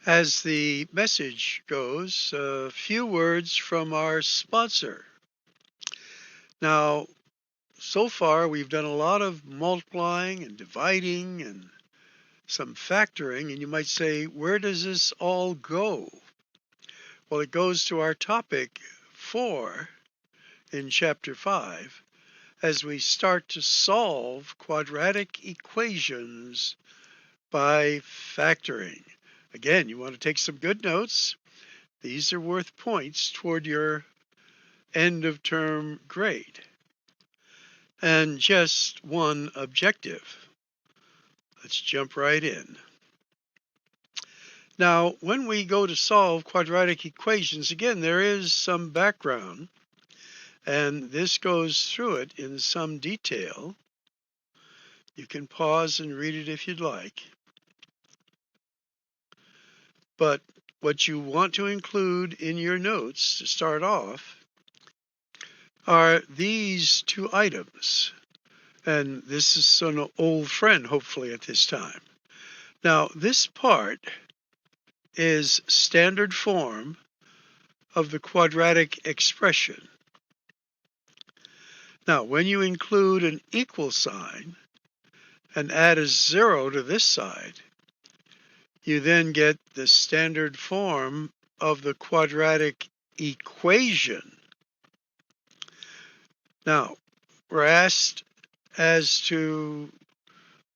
As the message goes, a few words from our sponsor. Now, so far we've done a lot of multiplying and dividing and some factoring, and you might say, where does this all go? Well, it goes to our topic 4 in chapter 5 as we start to solve quadratic equations by factoring. Again, you want to take some good notes. These are worth points toward your end of term grade. And just one objective. Let's jump right in. Now, when we go to solve quadratic equations, again, there is some background, and this goes through it in some detail. You can pause and read it if you'd like. But what you want to include in your notes to start off are these two items. And this is an old friend, hopefully, at this time. Now, this part is standard form of the quadratic expression. Now, when you include an equal sign and add a 0 to this side, you then get the standard form of the quadratic equation. Now, we're asked as to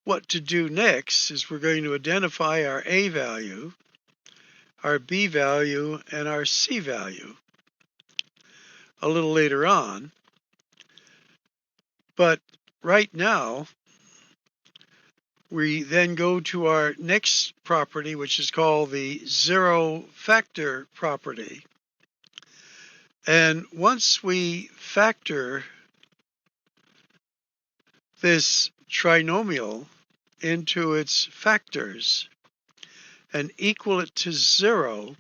what to do next is we're going to identify our A value, our B value, and our C value a little later on. But right now, we then go to our next property, which is called the zero factor property. And once we factor this trinomial into its factors and equal it to 0,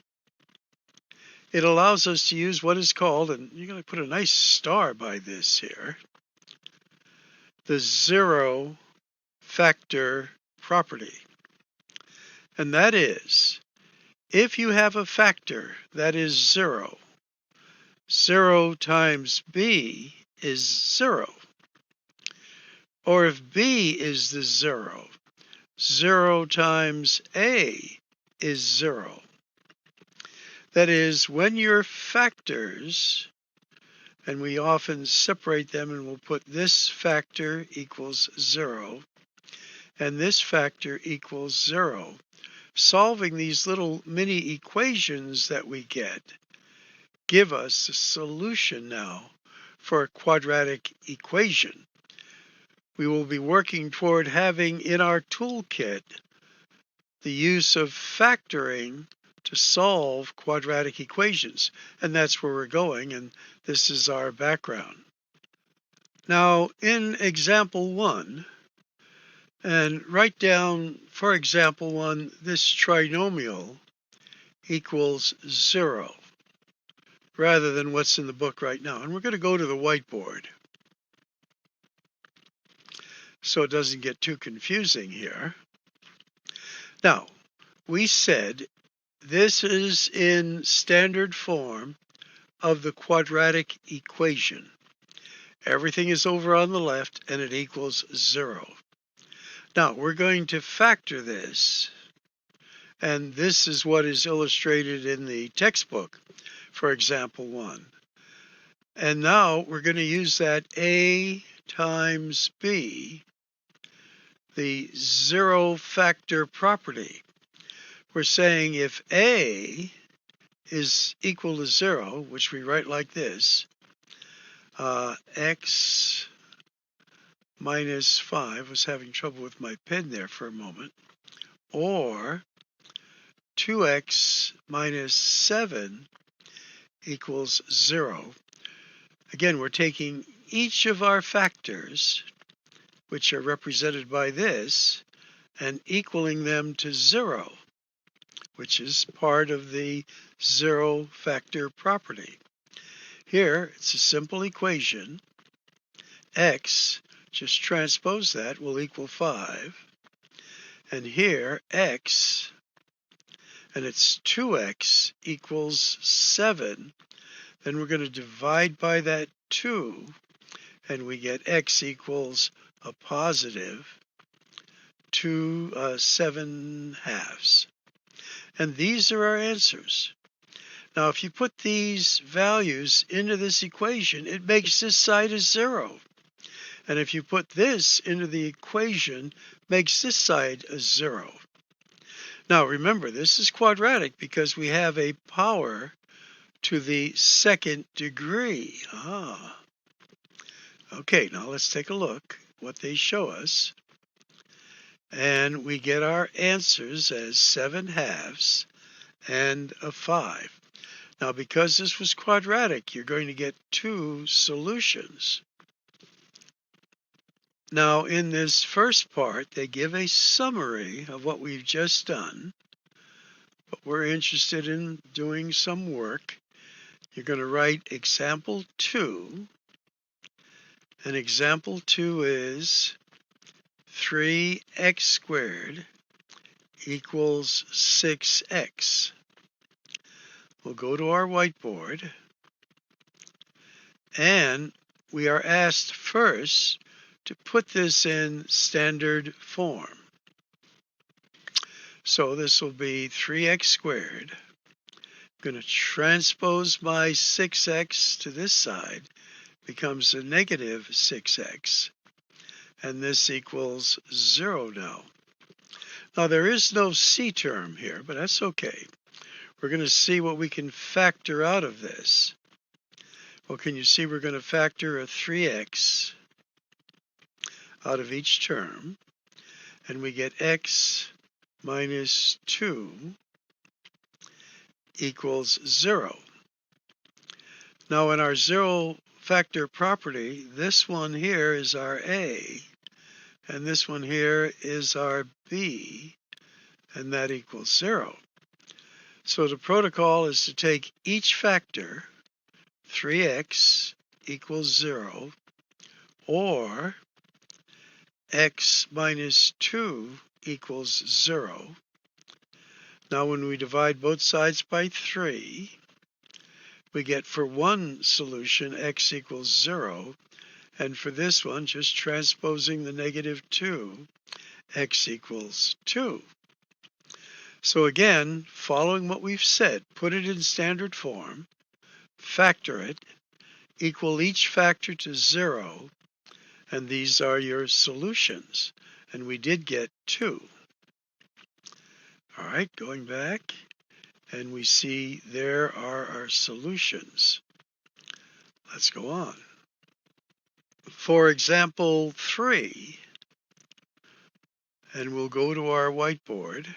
it allows us to use what is called, and you're going to put a nice star by this here, the zero factor property. And that is, if you have a factor that is 0, 0 times b is 0. Or if b is the 0, 0 times a is 0. That is, when your factors, and we often separate them and we'll put this factor equals 0, and this factor equals 0, solving these little mini equations that we get give us a solution now for a quadratic equation. We will be working toward having in our toolkit the use of factoring to solve quadratic equations. And that's where we're going, and this is our background. Now, in example 1, and write down, for example 1, this trinomial equals 0, rather than what's in the book right now. And we're going to go to the whiteboard so it doesn't get too confusing here. Now, we said this is in standard form of the quadratic equation. Everything is over on the left and it equals 0. Now, we're going to factor this, and this is what is illustrated in the textbook for example 1. And now we're going to use that A times B, the zero factor property. We're saying if A is equal to 0, which we write like this, x minus 5, was having trouble with my pen there for a moment, or 2x minus 7 equals 0. Again, we're taking each of our factors, which are represented by this, and equaling them to 0, which is part of the zero factor property. Here, it's a simple equation. X, just transpose that, will equal 5. And here, x, and it's 2x equals 7, then we're going to divide by that 2, and we get x equals a positive 7/2. And these are our answers. Now, if you put these values into this equation, it makes this side a 0. And if you put this into the equation, it makes this side a 0. Now, remember, this is quadratic because we have a power to the second degree. Okay, now let's take a look what they show us. And we get our answers as 7/2 and a 5. Now, because this was quadratic, you're going to get 2 solutions. Now, in this first part, they give a summary of what we've just done, but we're interested in doing some work. You're going to write example 2, and example 2 is 3x squared equals 6x. We'll go to our whiteboard, and we are asked first to put this in standard form. So this will be 3x squared. I'm going to transpose my 6x to this side, becomes a negative 6x, and this equals 0 now. Now there is no c term here, but that's okay. We're going to see what we can factor out of this. Well, can you see we're going to factor a 3x out of each term, and we get x minus 2 equals 0. Now in our 0 factor property, this one here is our a, and this one here is our b, and that equals 0. So the protocol is to take each factor, 3x equals 0, or x minus 2 equals 0. Now when we divide both sides by 3, we get for one solution x equals 0, and for this one, just transposing the negative 2, x equals 2. So again, following what we've said, put it in standard form, factor it, equal each factor to 0, and these are your solutions. And we did get 2. All right, going back, and we see there are our solutions. Let's go on. For example 3, and we'll go to our whiteboard.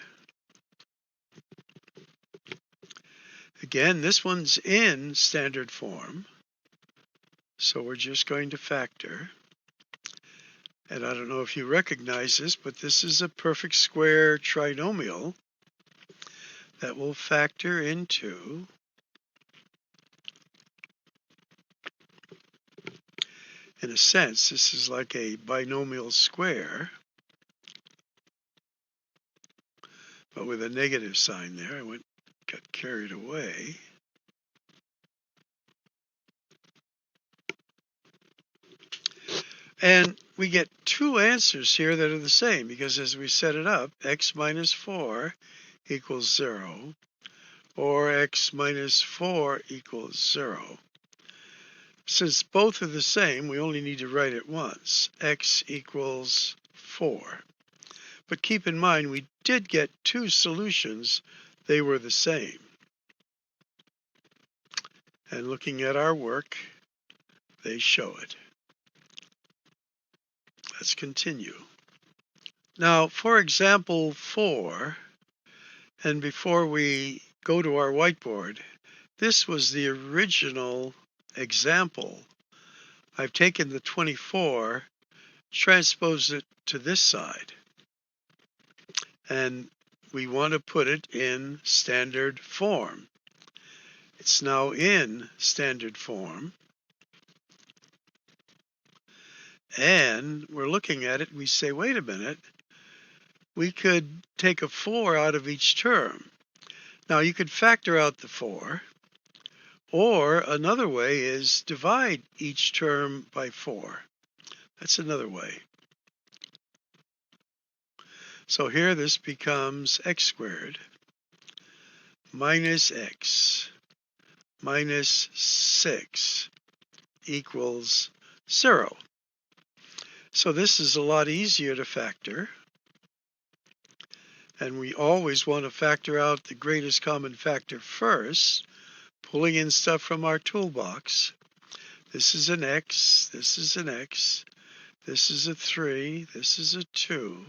Again, this one's in standard form, so we're just going to factor. And I don't know if you recognize this, but this is a perfect square trinomial that will factor into in a sense, this is like a binomial square, but with a negative sign there. I got carried away. And we get 2 answers here that are the same, because as we set it up, x minus 4 equals 0, or x minus 4 equals 0. Since both are the same, we only need to write it once, x equals 4. But keep in mind, we did get 2 solutions. They were the same. And looking at our work, they show it. Let's continue. Now, for example 4, and before we go to our whiteboard, this was the original example. I've taken the 24, transposed it to this side, and we want to put it in standard form. It's now in standard form, and we're looking at it, and we say, wait a minute, we could take a 4 out of each term. Now you could factor out the 4, or another way is divide each term by 4. That's another way. So here this becomes x squared minus x minus 6 equals 0. So this is a lot easier to factor. And we always want to factor out the greatest common factor first, pulling in stuff from our toolbox. This is an x, this is an x, this is a 3, this is a 2.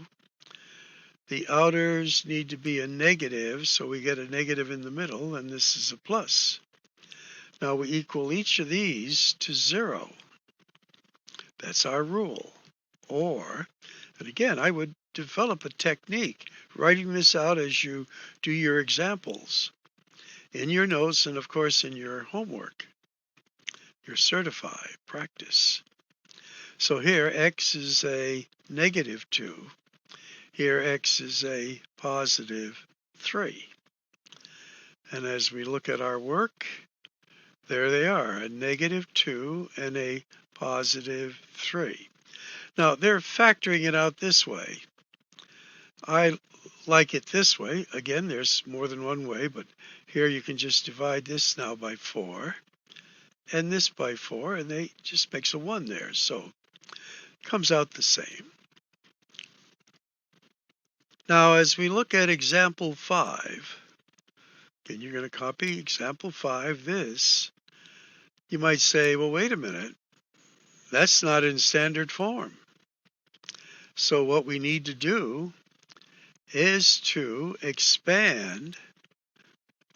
The outers need to be a negative, so we get a negative in the middle, and this is a plus. Now we equal each of these to 0. That's our rule. Or, and again, I would develop a technique, writing this out as you do your examples, in your notes and, of course, in your homework, your certified practice. So here, x is a negative 2. Here, x is a positive 3. And as we look at our work, there they are, a negative 2 and a positive 3. Now, they're factoring it out this way. I like it this way. Again, there's more than one way, but here you can just divide this now by 4 and this by 4, and they just makes a 1 there. So it comes out the same. Now, as we look at example 5, and you're going to copy example 5, this, you might say, well, wait a minute, that's not in standard form. So what we need to do is to expand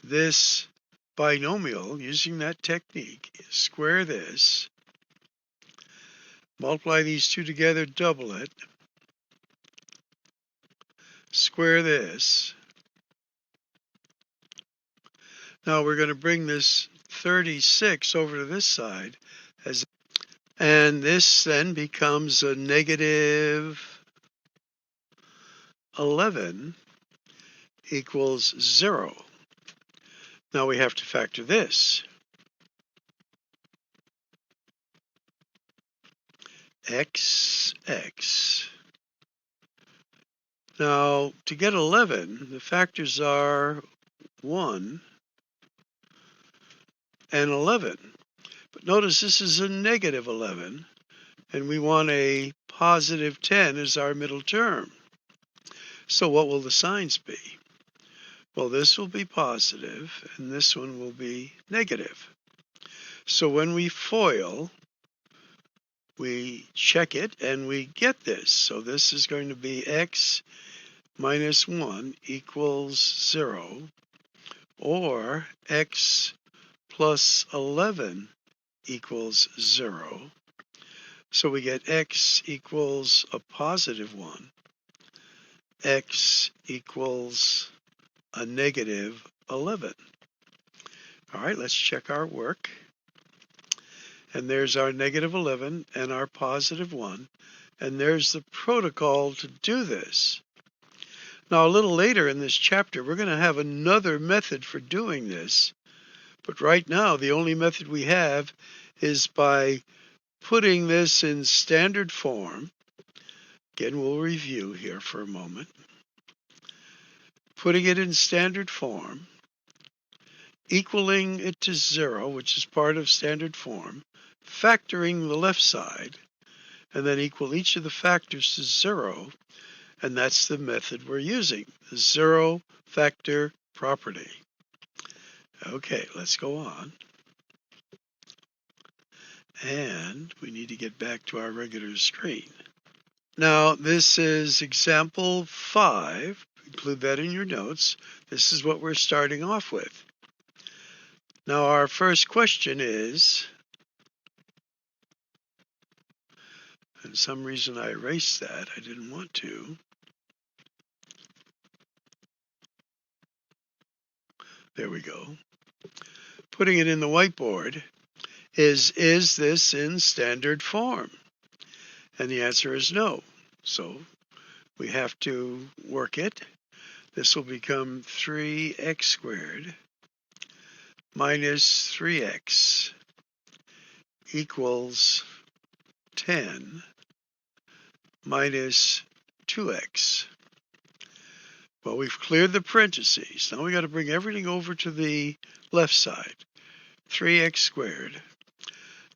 this binomial using that technique. Square this, multiply these two together, double it, square this. Now we're going to bring this 36 over to this side, and this then becomes a negative 11 equals 0. Now we have to factor this. X. Now, to get 11, the factors are 1 and 11. But notice this is a negative 11, and we want a positive 10 as our middle term. So what will the signs be? Well, this will be positive, and this one will be negative. So when we FOIL, we check it, and we get this. So this is going to be x minus 1 equals 0, or x plus 11 equals 0. So we get x equals a positive 1, x equals a negative 11. All right, let's check our work. And there's our negative 11 and our positive 1. And there's the protocol to do this. Now, a little later in this chapter, we're going to have another method for doing this. But right now, the only method we have is by putting this in standard form. Again, we'll review here for a moment. Putting it in standard form, equaling it to 0, which is part of standard form, factoring the left side, and then equal each of the factors to 0, and that's the method we're using, the 0 factor property. Okay, let's go on. And we need to get back to our regular screen. Now, this is example 5. Include that in your notes. This is what we're starting off with. Now, our first question is, and some reason I erased that. I didn't want to. There we go. Putting it in the whiteboard is this in standard form? And the answer is no. So we have to work it. This will become 3x squared minus 3x equals 10 minus 2x. Well, we've cleared the parentheses. Now we got to bring everything over to the left side. 3x squared.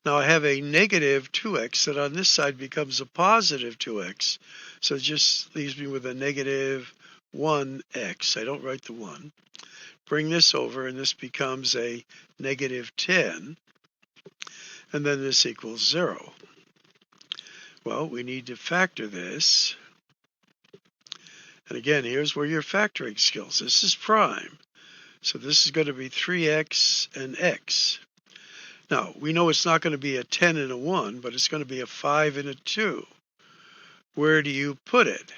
Now I have a negative 2x that on this side becomes a positive 2x. So it just leaves me with a negative 1x. I don't write the 1. Bring this over and this becomes a negative 10. And then this equals 0. Well, we need to factor this. And again, here's where your factoring skills. This is prime. So this is going to be 3x and x. Now, we know it's not going to be a 10 and a 1, but it's going to be a 5 and a 2. Where do you put it?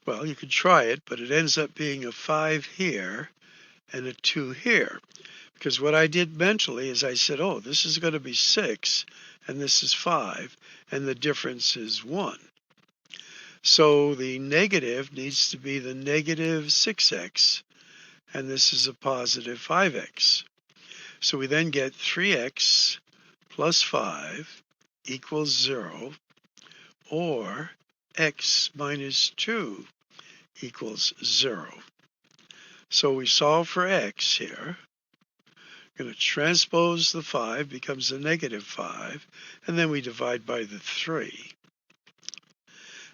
Well, you could try it, but it ends up being a 5 here and a 2 here. Because what I did mentally is I said, oh, this is going to be 6, and this is 5, and the difference is 1. So the negative needs to be the negative 6x, and this is a positive 5x. So we then get 3x plus 5 equals 0, or x minus 2 equals 0. So we solve for x here. We're going to transpose the 5, becomes a negative 5, and then we divide by the 3.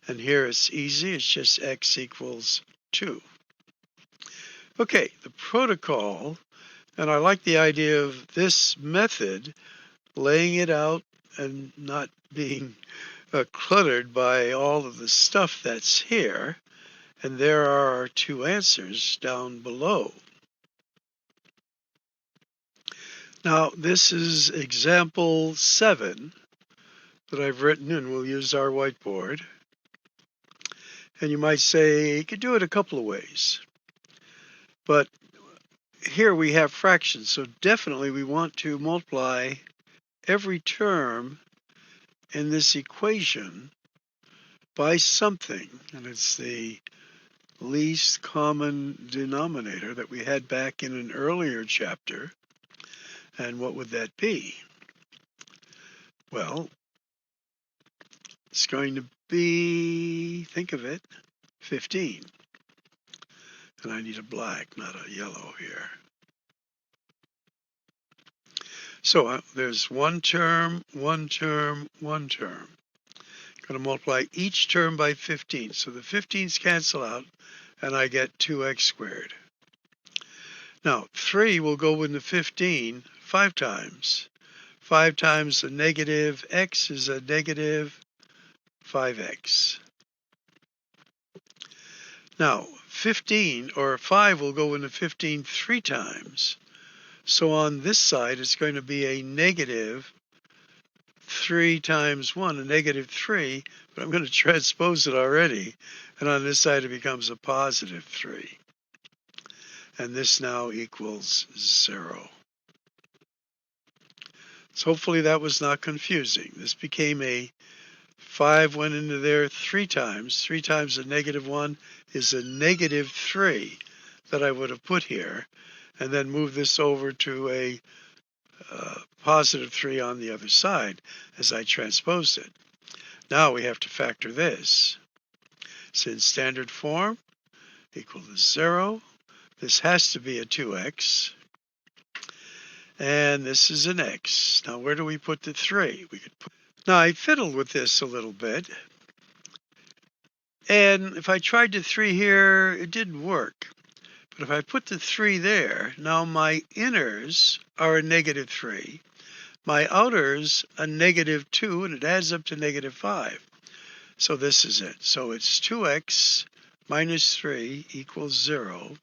And here it's easy, it's just x equals 2. Okay, the protocol, and I like the idea of this method, laying it out and not being cluttered by all of the stuff that's here. And there are our two answers down below. Now, this is example 7 that I've written, and we'll use our whiteboard. And you might say, you could do it a couple of ways. But here we have fractions, so definitely we want to multiply every term in this equation by something, and it's the least common denominator that we had back in an earlier chapter. And what would that be? Well, it's going to be, think of it, 15. And I need a black, not a yellow here. So there's one term, one term, one term. Going to multiply each term by 15. So the 15s cancel out, and I get 2x squared. Now, 3 will go into 15 5 times. 5 times the negative x is a negative 5x. Now, 15, or 5 will go into 15 3 times. So on this side, it's going to be a negative 3 times 1, a negative 3, but I'm going to transpose it already. And on this side, it becomes a positive 3. And this now equals 0. So hopefully that was not confusing. This became a 5 went into there 3 times. 3 times a negative 1 is a negative 3 that I would have put here. And then move this over to a positive 3 on the other side as I transposed it. Now we have to factor this. It's in standard form, equal to 0. This has to be a 2x. And this is an x. Now where do we put the 3? Now I fiddled with this a little bit. And if I tried the 3 here, it didn't work. But if I put the 3 there, now my inners are a negative 3. My outers a negative 2, and it adds up to negative 5. So this is it. So it's 2x minus 3 equals 0,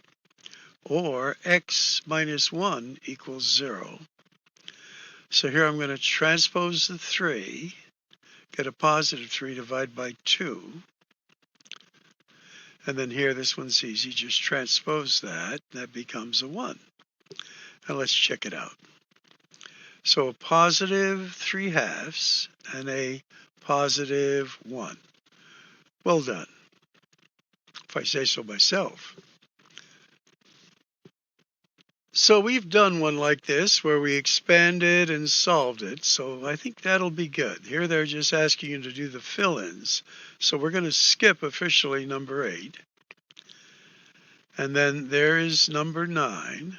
or x minus 1 equals 0. So here I'm going to transpose the 3, get a positive 3, divide by 2. And then here, this one's easy. Just transpose that. That becomes a 1. Now let's check it out. So a positive 3/2 and a positive 1. Well done. if I say so myself. So we've done one like this where we expanded and solved it, so I think that'll be good. Here they're just asking you to do the fill-ins. So we're going to skip officially number 8. And then there is number 9.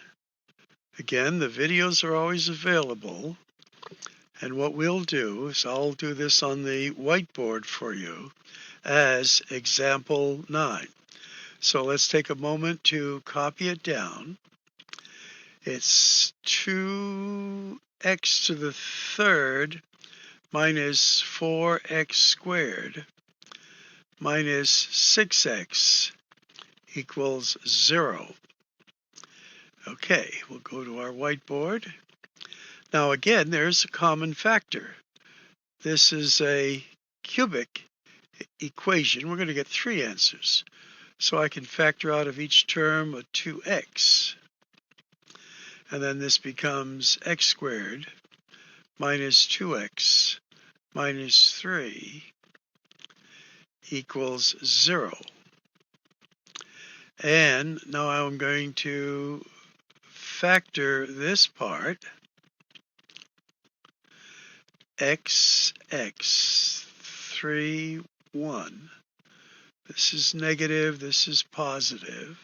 Again, the videos are always available. And what we'll do is I'll do this on the whiteboard for you as example 9. So let's take a moment to copy it down. It's 2x to the third minus 4x squared minus 6x equals 0. Okay, we'll go to our whiteboard. Now again, there's a common factor. This is a cubic equation. We're going to get 3 answers. So I can factor out of each term a 2x. And then this becomes x squared minus 2x minus 3 equals 0. And now I'm going to factor this part, x, 3, 1. This is negative, this is positive.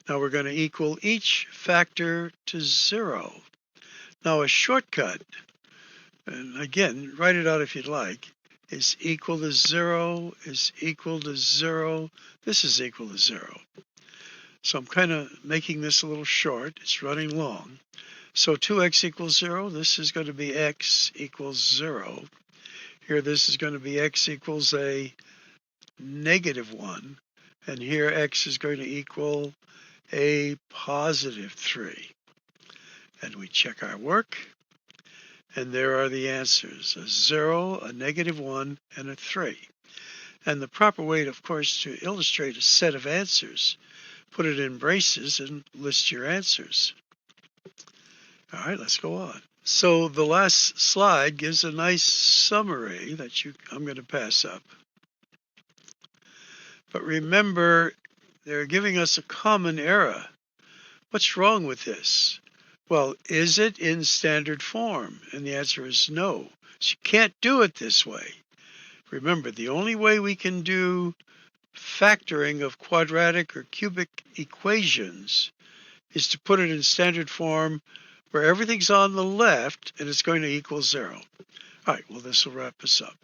Now we're going to equal each factor to 0. Now a shortcut, and again, write it out if you'd like, is equal to 0 is equal to 0. This is equal to 0. So I'm kind of making this a little short. It's running long. So 2x equals 0. This is going to be x equals 0. Here this is going to be x equals a negative 1. And here x is going to equal a positive 3. And we check our work. And there are the answers, a 0, a negative 1, and a 3. And the proper way, of course, to illustrate a set of answers, put it in braces and list your answers. All right, let's go on. So the last slide gives a nice summary that I'm going to pass up. But remember, they're giving us a common error. What's wrong with this? Well, is it in standard form? And the answer is no. So you can't do it this way. Remember, the only way we can do factoring of quadratic or cubic equations is to put it in standard form where everything's on the left and it's going to equal 0. All right, well, this will wrap us up.